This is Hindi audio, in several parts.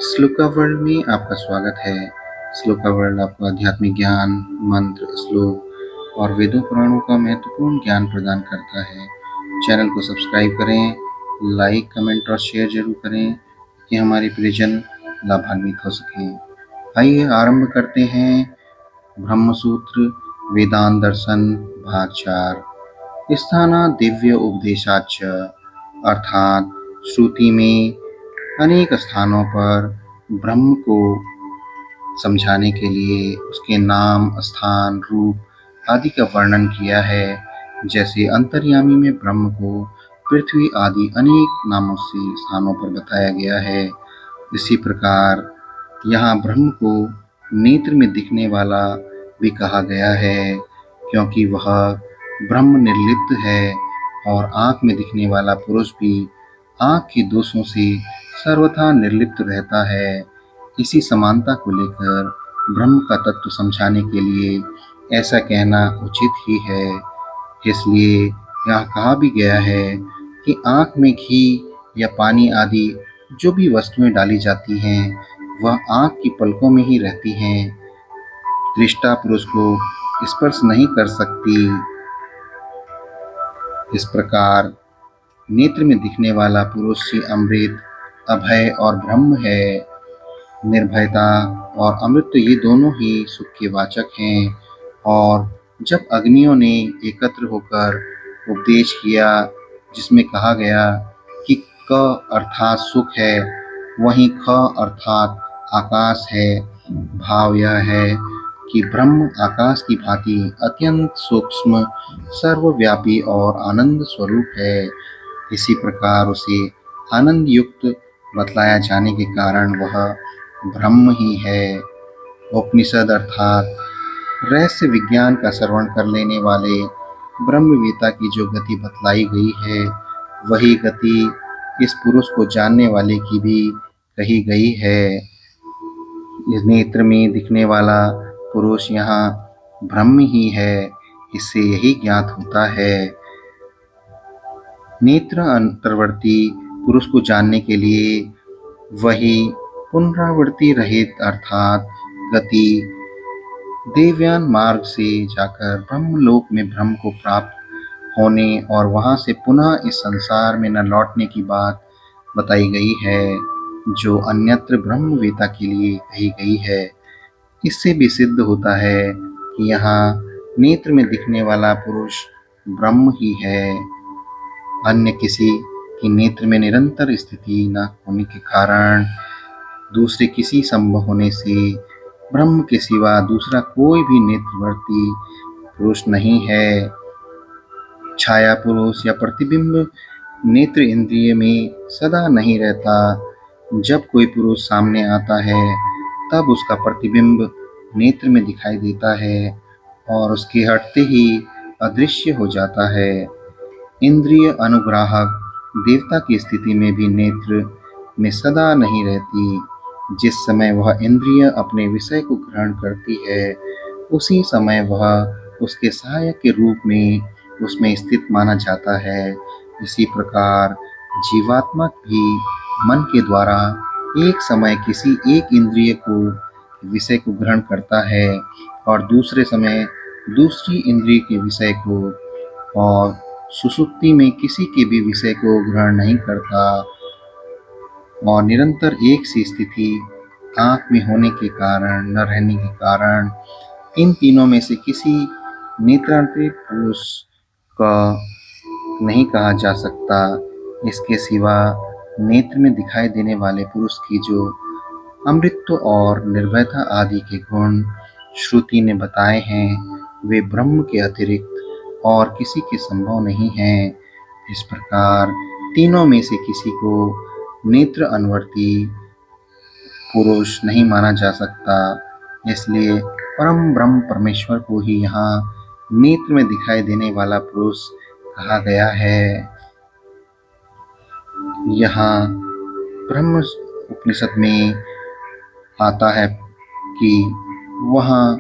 श्लोका वर्ल्ड में आपका स्वागत है। श्लोका वर्ल्ड आपको आध्यात्मिक ज्ञान, मंत्र, श्लोक और वेदों पुराणों का महत्वपूर्ण ज्ञान प्रदान करता है। चैनल को सब्सक्राइब करें, लाइक, कमेंट और शेयर जरूर करें कि हमारे प्रियजन लाभान्वित हो सकें। आइए आरंभ करते हैं ब्रह्मसूत्र वेदांत दर्शन भाग 4 स्थाना दिव्य उपदेशाच, अर्थात श्रुति में अनेक स्थानों पर ब्रह्म को समझाने के लिए उसके नाम, स्थान, रूप आदि का वर्णन किया है। जैसे अंतर्यामी में ब्रह्म को पृथ्वी आदि अनेक नामों से स्थानों पर बताया गया है। इसी प्रकार यहाँ ब्रह्म को नेत्र में दिखने वाला भी कहा गया है, क्योंकि वह ब्रह्म निर्लिप्त है और आँख में दिखने वाला पुरुष भी आँख के दोषों से सर्वथा निर्लिप्त रहता है। इसी समानता को लेकर ब्रह्म का तत्व समझाने के लिए ऐसा कहना उचित ही है। इसलिए यहाँ कहा भी गया है कि आँख में घी या पानी आदि जो भी वस्तुएं डाली जाती हैं, वह आँख की पलकों में ही रहती हैं, दृष्टा पुरुष को स्पर्श नहीं कर सकती। इस प्रकार नेत्र में दिखने वाला पुरुष ही अमृत, अभय और ब्रह्म है। निर्भयता और अमृत ये दोनों ही सुख के वाचक हैं। और जब अग्नियों ने एकत्र होकर उपदेश किया, जिसमें कहा गया कि क अर्थात सुख है, वहीं ख अर्थात आकाश है, भाव यह है कि ब्रह्म आकाश की भांति अत्यंत सूक्ष्म, सर्वव्यापी और आनंद स्वरूप है। इसी प्रकार उसे आनंद युक्त बतलाया जाने के कारण वह ब्रह्म ही है। उपनिषद अर्थात रहस्य विज्ञान का श्रवण कर लेने वाले ब्रह्मवेता की जो गति बतलाई गई है, वही गति इस पुरुष को जानने वाले की भी कही गई है। इस नेत्र में दिखने वाला पुरुष यहाँ ब्रह्म ही है, इससे यही ज्ञात होता है। नेत्र अंतर्वर्ती पुरुष को जानने के लिए वही पुनरावृत्ति रहित अर्थात गति देवयान मार्ग से जाकर ब्रह्मलोक में ब्रह्म को प्राप्त होने और वहां से पुनः इस संसार में न लौटने की बात बताई गई है, जो अन्यत्र ब्रह्मवेता के लिए कही गई है। इससे भी सिद्ध होता है कि यहाँ नेत्र में दिखने वाला पुरुष ब्रह्म ही है। अन्य किसी की नेत्र में निरंतर स्थिति न होने के कारण दूसरे किसी संभव होने से ब्रह्म के सिवा दूसरा कोई भी नेत्रवर्ती पुरुष नहीं है। छाया पुरुष या प्रतिबिंब नेत्र इंद्रिय में सदा नहीं रहता। जब कोई पुरुष सामने आता है तब उसका प्रतिबिंब नेत्र में दिखाई देता है और उसके हटते ही अदृश्य हो जाता है। इंद्रिय अनुग्राहक देवता की स्थिति में भी नेत्र में सदा नहीं रहती। जिस समय वह इंद्रिय अपने विषय को ग्रहण करती है, उसी समय वह उसके सहायक के रूप में उसमें स्थित माना जाता है। इसी प्रकार जीवात्मा भी मन के द्वारा एक समय किसी एक इंद्रिय को विषय को ग्रहण करता है और दूसरे समय दूसरी इंद्रिय के विषय को, और सुषुप्ति में किसी के भी विषय को ग्रहण नहीं करता। और निरंतर एक सी स्थिति आँख में होने के कारण, न रहने के कारण इन तीनों में से किसी नेत्रांतरित पुरुष का नहीं कहा जा सकता। इसके सिवा नेत्र में दिखाई देने वाले पुरुष की जो अमृतत्व और निर्भयता आदि के गुण श्रुति ने बताए हैं, वे ब्रह्म के अतिरिक्त और किसी के संभव नहीं हैं। इस प्रकार तीनों में से किसी को नेत्र अनवर्ती पुरुष नहीं माना जा सकता। इसलिए परम ब्रह्म परमेश्वर को ही यहाँ नेत्र में दिखाई देने वाला पुरुष कहा गया है। यहाँ ब्रह्म उपनिषद में आता है कि वहाँ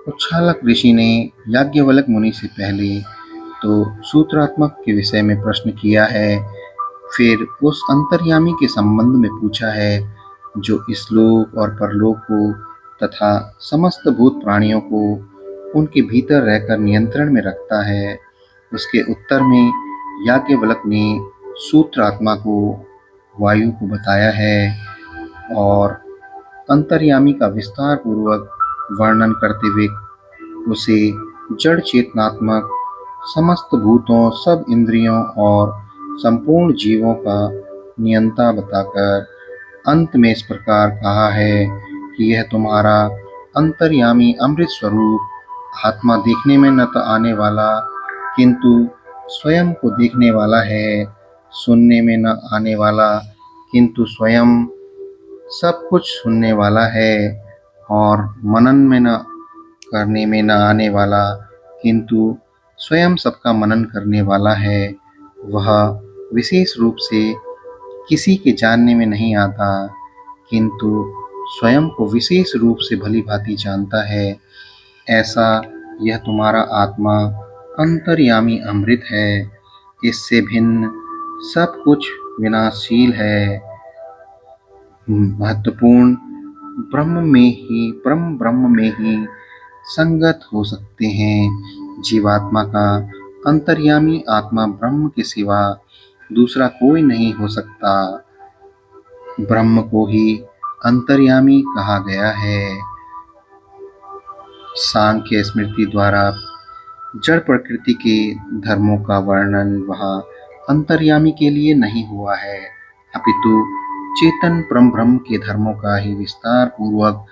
उच्छालक ऋषि ने याज्ञवल्क्य मुनि से पहले तो सूत्रात्मक के विषय में प्रश्न किया है, फिर उस अंतर्यामी के संबंध में पूछा है, जो इस लोक और परलोक को तथा समस्त भूत प्राणियों को उनके भीतर रहकर नियंत्रण में रखता है। उसके उत्तर में याज्ञवल्क्य ने सूत्र आत्मा को वायु को बताया है और अंतर्यामी का विस्तार पूर्वक वर्णन करते हुए उसे जड़ चेतनात्मक समस्त भूतों, सब इंद्रियों और संपूर्ण जीवों का नियंता बताकर अंत में इस प्रकार कहा है कि यह तुम्हारा अंतर्यामी अमृत स्वरूप आत्मा देखने में न तो आने वाला किंतु स्वयं को देखने वाला है, सुनने में न आने वाला किंतु स्वयं सब कुछ सुनने वाला है, और मनन में न करने में न आने वाला किंतु स्वयं सबका मनन करने वाला है। वह विशेष रूप से किसी के जानने में नहीं आता किंतु स्वयं को विशेष रूप से भली भांति जानता है। ऐसा यह तुम्हारा आत्मा अंतर्यामी अमृत है। इससे भिन्न सब कुछ विनाशशील है। महत्वपूर्ण ब्रह्म में ही संगत हो सकते हैं। जीवात्मा का अंतर्यामी आत्मा ब्रह्म के सिवा दूसरा कोई नहीं हो सकता। ब्रह्म को ही अंतर्यामी कहा गया है। सांख्य स्मृति द्वारा जड़ प्रकृति के धर्मों का वर्णन वहाँ अंतर्यामी के लिए नहीं हुआ है, अपितु चेतन परम ब्रह्म के धर्मों का ही विस्तार पूर्वक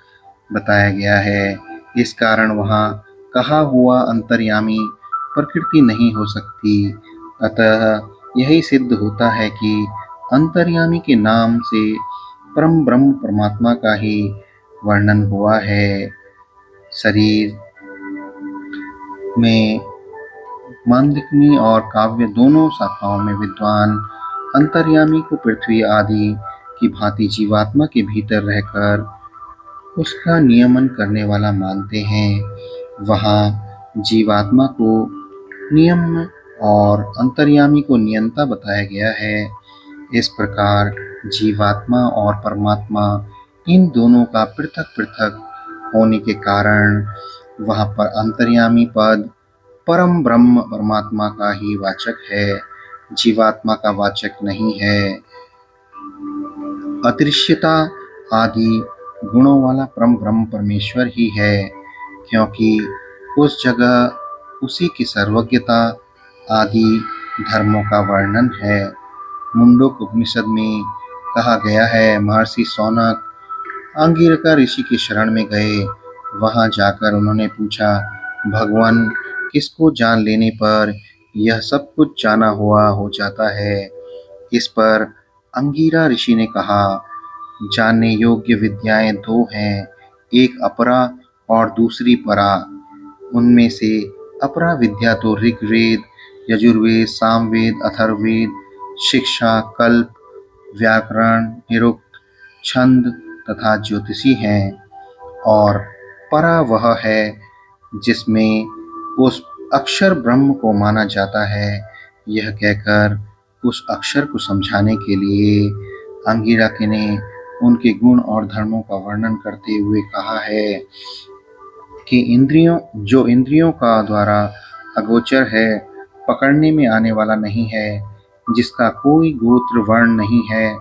बताया गया है। इस कारण वहाँ कहा हुआ अंतर्यामी प्रकृति नहीं हो सकती। अतः यही सिद्ध होता है कि अंतर्यामी के नाम से परम ब्रह्म परमात्मा का ही वर्णन हुआ है। शरीर में मांडलिक और काव्य दोनों शाखाओं में विद्वान अंतर्यामी को पृथ्वी आदि की भांति जीवात्मा के भीतर रहकर उसका नियमन करने वाला मानते हैं। वहाँ जीवात्मा को नियम और अंतर्यामी को नियंता बताया गया है। इस प्रकार जीवात्मा और परमात्मा इन दोनों का पृथक पृथक होने के कारण वहाँ पर अंतर्यामी पद परम ब्रह्म परमात्मा का ही वाचक है, जीवात्मा का वाचक नहीं है। अदृश्यता आदि गुणों वाला परम ब्रह्म परमेश्वर ही है, क्योंकि उस जगह उसी की सर्वज्ञता आदि धर्मों का वर्णन है। मुंडक उपनिषद में कहा गया है, महर्षि शौनक अंगिरका ऋषि की शरण में गए। वहां जाकर उन्होंने पूछा, भगवान किसको जान लेने पर यह सब कुछ जाना हुआ हो जाता है। इस पर अंगिरा ऋषि ने कहा, जानने योग्य विद्याएं दो हैं, एक अपरा और दूसरी परा। उनमें से अपरा विद्या तो ऋग्वेद, यजुर्वेद, सामवेद, अथर्ववेद, शिक्षा, कल्प, व्याकरण, निरुक्त, छंद तथा ज्योतिषी हैं, और परा वह है जिसमें उस अक्षर ब्रह्म को माना जाता है। यह कहकर उस अक्षर को समझाने के लिए अंगिरा ने उनके गुण और धर्मों का वर्णन करते हुए कहा है कि इंद्रियों का द्वारा अगोचर है, पकड़ने में आने वाला नहीं है, जिसका कोई गोत्र वर्ण नहीं है,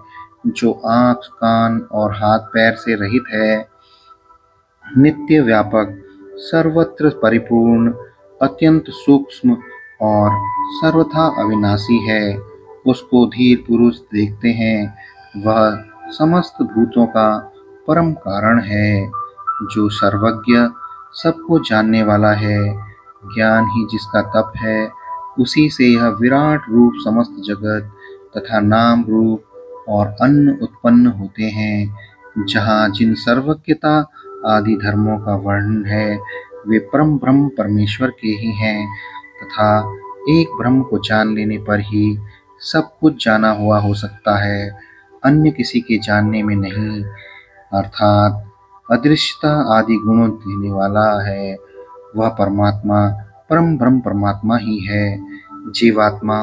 जो आँख, कान और हाथ पैर से रहित है, नित्य व्यापक, सर्वत्र परिपूर्ण, अत्यंत सूक्ष्म और सर्वथा अविनाशी है। उसको धीर पुरुष देखते हैं। वह समस्त भूतों का परम कारण है, जो सर्वज्ञ, सबको जानने वाला है। ज्ञान ही जिसका तप है, उसी से यह विराट रूप समस्त जगत तथा नाम रूप और अन्न उत्पन्न होते हैं। जहाँ जिन सर्वज्ञता आदि धर्मों का वर्णन है, वे परम ब्रह्म परमेश्वर के ही हैं, तथा एक ब्रह्म को जान लेने पर ही सब कुछ जाना हुआ हो सकता है, अन्य किसी के जानने में नहीं। अर्थात अदृश्यता आदि गुणों देने वाला है वह परमात्मा परम ब्रह्म परमात्मा ही है, जीवात्मा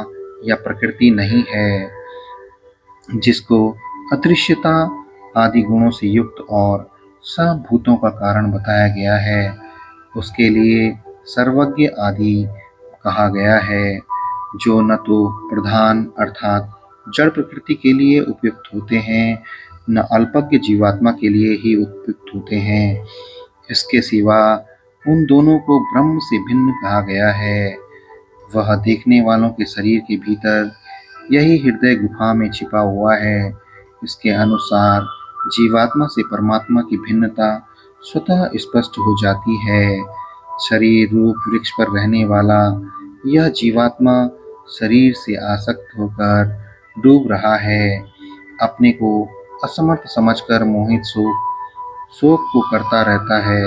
या प्रकृति नहीं है। जिसको अदृश्यता आदि गुणों से युक्त और सब भूतों का कारण बताया गया है। उसके लिए सर्वज्ञ आदि कहा गया है, जो न तो प्रधान अर्थात जड़ प्रकृति के लिए उपयुक्त होते हैं, न अल्पज्ञ जीवात्मा के लिए ही उपयुक्त होते हैं। इसके सिवा उन दोनों को ब्रह्म से भिन्न कहा गया है। वह देखने वालों के शरीर के भीतर यही हृदय गुफा में छिपा हुआ है। इसके अनुसार जीवात्मा से परमात्मा की भिन्नता स्वतः स्पष्ट हो जाती है। शरीर रूप वृक्ष पर रहने वाला यह जीवात्मा शरीर से आसक्त होकर डूब रहा है। अपने को असमर्थ समझकर मोहित शोक को करता रहता है,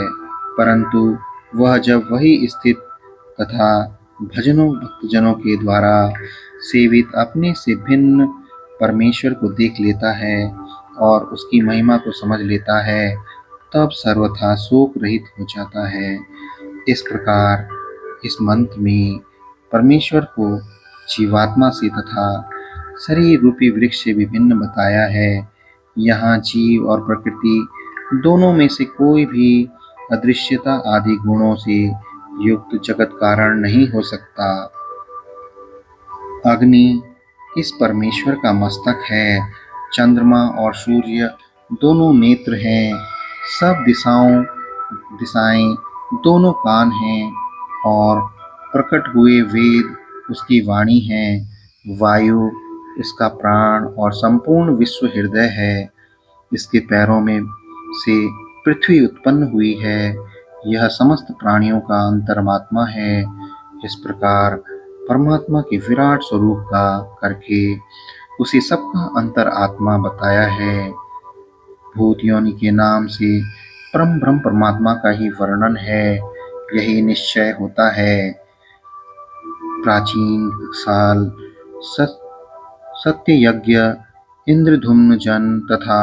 परंतु वह जब वही स्थित तथा भक्तजनों के द्वारा सेवित अपने से भिन्न परमेश्वर को देख लेता है और उसकी महिमा को समझ लेता है, तब सर्वथा शोक रहित हो जाता है। इस प्रकार इस मंत्र में परमेश्वर को जीवात्मा से तथा शरीर रूपी वृक्ष से विभिन्न बताया है। यहाँ जीव और प्रकृति दोनों में से कोई भी अदृश्यता आदि गुणों से युक्त जगत कारण नहीं हो सकता। अग्नि इस परमेश्वर का मस्तक है, चंद्रमा और सूर्य दोनों नेत्र हैं, सब दिशाएं दोनों कान हैं और प्रकट हुए वेद उसकी वाणी है। वायु इसका प्राण और संपूर्ण विश्व हृदय है। इसके पैरों में से पृथ्वी उत्पन्न हुई है। यह समस्त प्राणियों का अंतर्मात्मा है। इस प्रकार परमात्मा के विराट स्वरूप का करके उसे सबका अंतरात्मा बताया है। भूत योनि के नाम से परम ब्रह्म परमात्मा का ही वर्णन है, यही निश्चय होता है। प्राचीन साल सत्य यज्ञ, इंद्रधुम्न जन तथा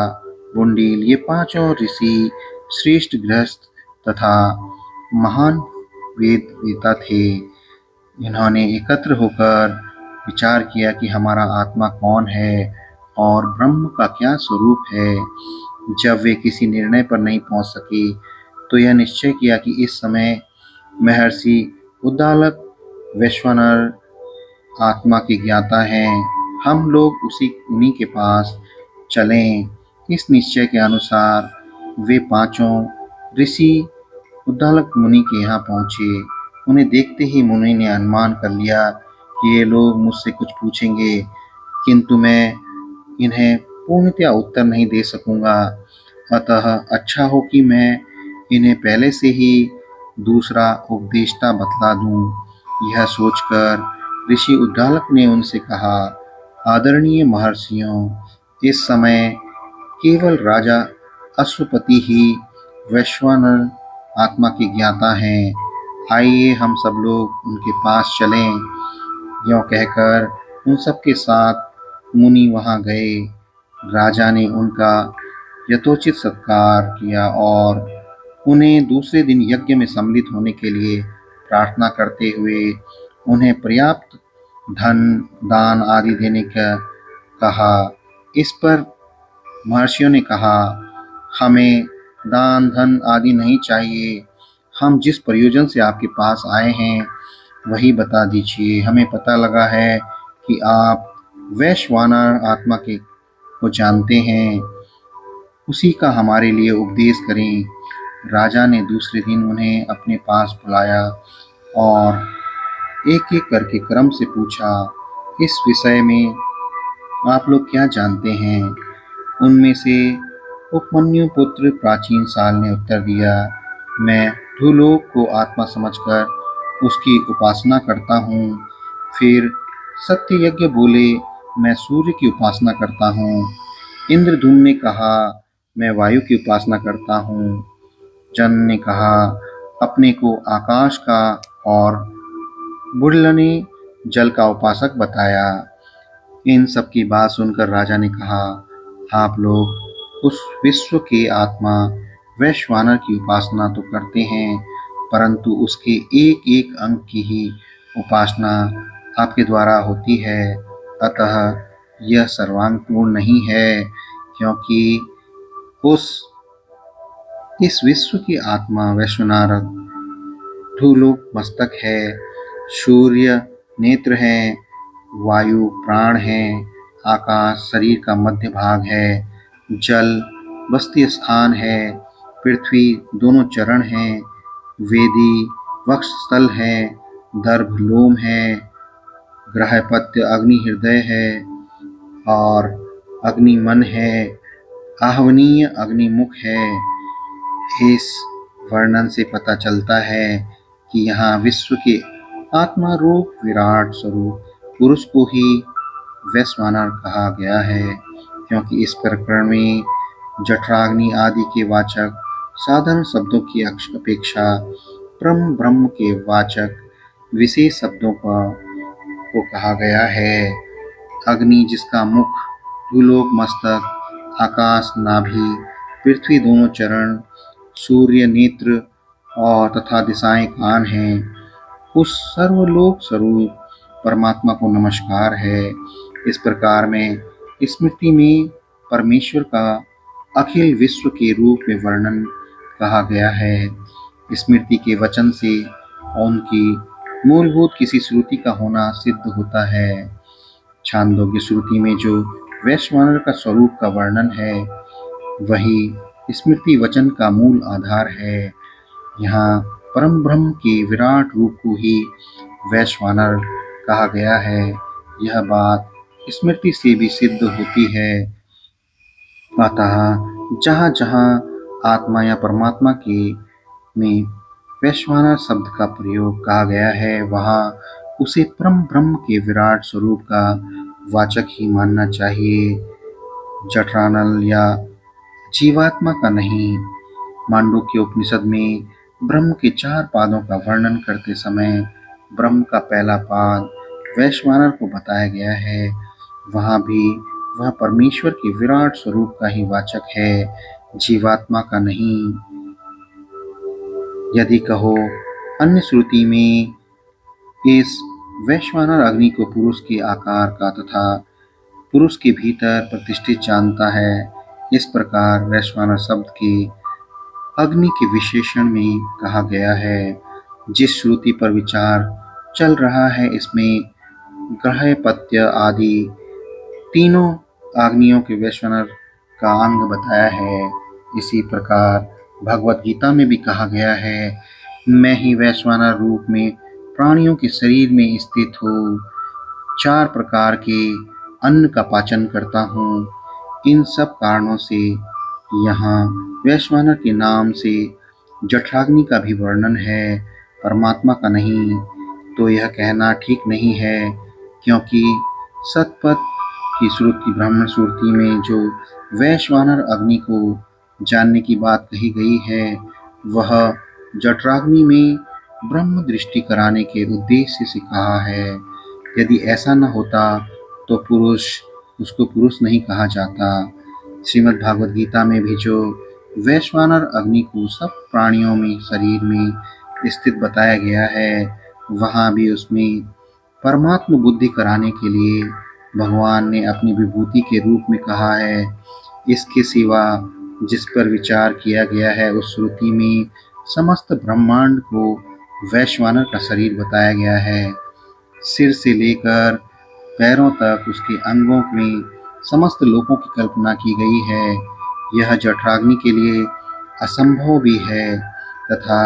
बुंडील ये पांचों ऋषि श्रेष्ठ गृहस्थ तथा महान वेदवेता थे। इन्होंने एकत्र होकर विचार किया कि हमारा आत्मा कौन है और ब्रह्म का क्या स्वरूप है। जब वे किसी निर्णय पर नहीं पहुंच सके, तो यह निश्चय किया कि इस समय महर्षि उद्दालक वैश्वानर आत्मा के ज्ञाता हैं, हम लोग उन्हीं के पास चलें। इस निश्चय के अनुसार वे पांचों ऋषि उद्दालक मुनि के यहाँ पहुँचे। उन्हें देखते ही मुनि ने अनुमान कर लिया कि ये लोग मुझसे कुछ पूछेंगे, किंतु मैं इन्हें पूर्णतया उत्तर नहीं दे सकूंगा। अतः अच्छा हो कि मैं इन्हें पहले से ही दूसरा उपदेष्टा बतला दूं। यह सोचकर ऋषि उद्दालक ने उनसे कहा, आदरणीय महर्षियों, इस समय केवल राजा अश्वपति ही वैश्वानर आत्मा के ज्ञाता हैं। आइए हम सब लोग उनके पास चलें। यों कहकर उन सबके साथ मुनि वहां गए। राजा ने उनका यथोचित सत्कार किया और उन्हें दूसरे दिन यज्ञ में सम्मिलित होने के लिए प्रार्थना करते हुए उन्हें पर्याप्त धन दान आदि देने का कहा। इस पर महर्षियों ने कहा, हमें दान धन आदि नहीं चाहिए। हम जिस प्रयोजन से आपके पास आए हैं वही बता दीजिए। हमें पता लगा है कि आप वैश्वानर आत्मा को जानते हैं, उसी का हमारे लिए उपदेश करें। राजा ने दूसरे दिन उन्हें अपने पास बुलाया और एक एक करके क्रम से पूछा, इस विषय में आप लोग क्या जानते हैं? उनमें से उपमन्यु पुत्र प्राचीन साल ने उत्तर दिया, मैं भूलोक को आत्मा समझकर उसकी उपासना करता हूँ। फिर सत्य यज्ञ बोले, मैं सूर्य की उपासना करता हूँ। इंद्रधुम्न ने कहा, मैं वायु की उपासना करता हूँ। जन ने कहा, अपने को आकाश का, और बुढ़ल ने जल का उपासक बताया। इन सब की बात सुनकर राजा ने कहा, आप लोग उस विश्व के आत्मा वैश्वानर की उपासना तो करते हैं, परंतु उसके एक एक अंग की ही उपासना आपके द्वारा होती है। अतः यह सर्वांग पूर्ण नहीं है, क्योंकि उस इस विश्व की आत्मा वैश्वनारद भूलोक मस्तक है, सूर्य नेत्र है, वायु प्राण है, आकाश शरीर का मध्य भाग है, जल बस्ती स्थान है, पृथ्वी दोनों चरण हैं, वेदी वक्षस्थल है, दर्भ लोम है, ग्रहपत्य अग्नि हृदय है और अग्नि मन है, आहवनीय अग्निमुख है। इस वर्णन से पता चलता है कि यहाँ विश्व के आत्मा रूप विराट स्वरूप पुरुष को ही वैश्वानर कहा गया है, क्योंकि इस प्रकरण में जठराग्नि आदि के वाचक साधारण शब्दों की अपेक्षा परम ब्रह्म के वाचक विशेष शब्दों को कहा गया है। अग्नि जिसका मुख, भूलोक मस्तक, आकाश नाभि, पृथ्वी दोनों चरण, सूर्य नेत्र और तथा दिशाएं कान हैं, उस सर्वलोक स्वरूप परमात्मा को नमस्कार है। इस प्रकार में स्मृति में परमेश्वर का अखिल विश्व के रूप में वर्णन कहा गया है। स्मृति के वचन से उनकी मूलभूत किसी श्रुति का होना सिद्ध होता है। छांदोग्य श्रुति में जो वैश्वानर का स्वरूप का वर्णन है, वही स्मृति वचन का मूल आधार है। यहाँ परम ब्रह्म के विराट रूप को ही वैश्वानर कहा गया है। यह बात स्मृति से भी सिद्ध होती है। अतः जहाँ जहाँ आत्मा या परमात्मा के में वैश्वानर शब्द का प्रयोग कहा गया है, वहाँ उसे परम ब्रह्म के विराट स्वरूप का वाचक ही मानना चाहिए, जठरानल या जीवात्मा का नहीं। मांडुक्य उपनिषद में ब्रह्म के 4 पादों का वर्णन करते समय ब्रह्म का पहला पाद वैश्वानर को बताया गया है। वहाँ भी वह परमेश्वर के विराट स्वरूप का ही वाचक है, जीवात्मा का नहीं। यदि कहो अन्य श्रुति में इस वैश्वानर अग्नि को पुरुष के आकार का तथा पुरुष के भीतर प्रतिष्ठित जानता है। इस प्रकार वैश्वानर शब्द के अग्नि के विशेषण में कहा गया है। जिस श्रुति पर विचार चल रहा है, इसमें ग्रहपत्य आदि तीनों अग्नियों के वैश्वानर का अंग बताया है। इसी प्रकार भगवत गीता में भी कहा गया है, मैं ही वैश्वानर रूप में प्राणियों के शरीर में स्थित हूँ, 4 प्रकार के अन्न का पाचन करता हूँ। इन सब कारणों से यहाँ वैश्वानर के नाम से जठराग्नि का भी वर्णन है, परमात्मा का नहीं। तो यह कहना ठीक नहीं है, क्योंकि सतपथ की श्रुति ब्राह्मण श्रुति में जो वैश्वानर अग्नि को जानने की बात कही गई है, वह जठराग्नि में ब्रह्म दृष्टि कराने के उद्देश्य से कहा है। यदि ऐसा न होता तो उसको पुरुष नहीं कहा जाता। श्रीमद् भागवत गीता में भी जो वैश्वानर अग्नि को सब प्राणियों में शरीर में स्थित बताया गया है, वहाँ भी उसमें परमात्म बुद्धि कराने के लिए भगवान ने अपनी विभूति के रूप में कहा है। इसके सिवा जिस पर विचार किया गया है, उस श्रुति में समस्त ब्रह्मांड को वैश्वानर का शरीर बताया गया है। सिर से लेकर पैरों तक उसके अंगों में समस्त लोकों की कल्पना की गई है। यह जठराग्नि के लिए असंभव भी है तथा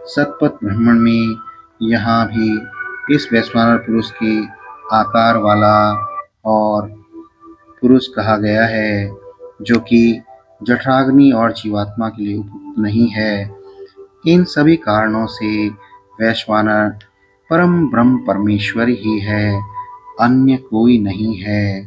सतपथ ब्राह्मण में यहाँ भी इस वैश्वानर पुरुष के आकार वाला और पुरुष कहा गया है, जो कि जठराग्नि और जीवात्मा के लिए उपयुक्त नहीं है। इन सभी कारणों से वैश्वानर परम ब्रह्म परमेश्वर ही है, अन्य कोई नहीं है।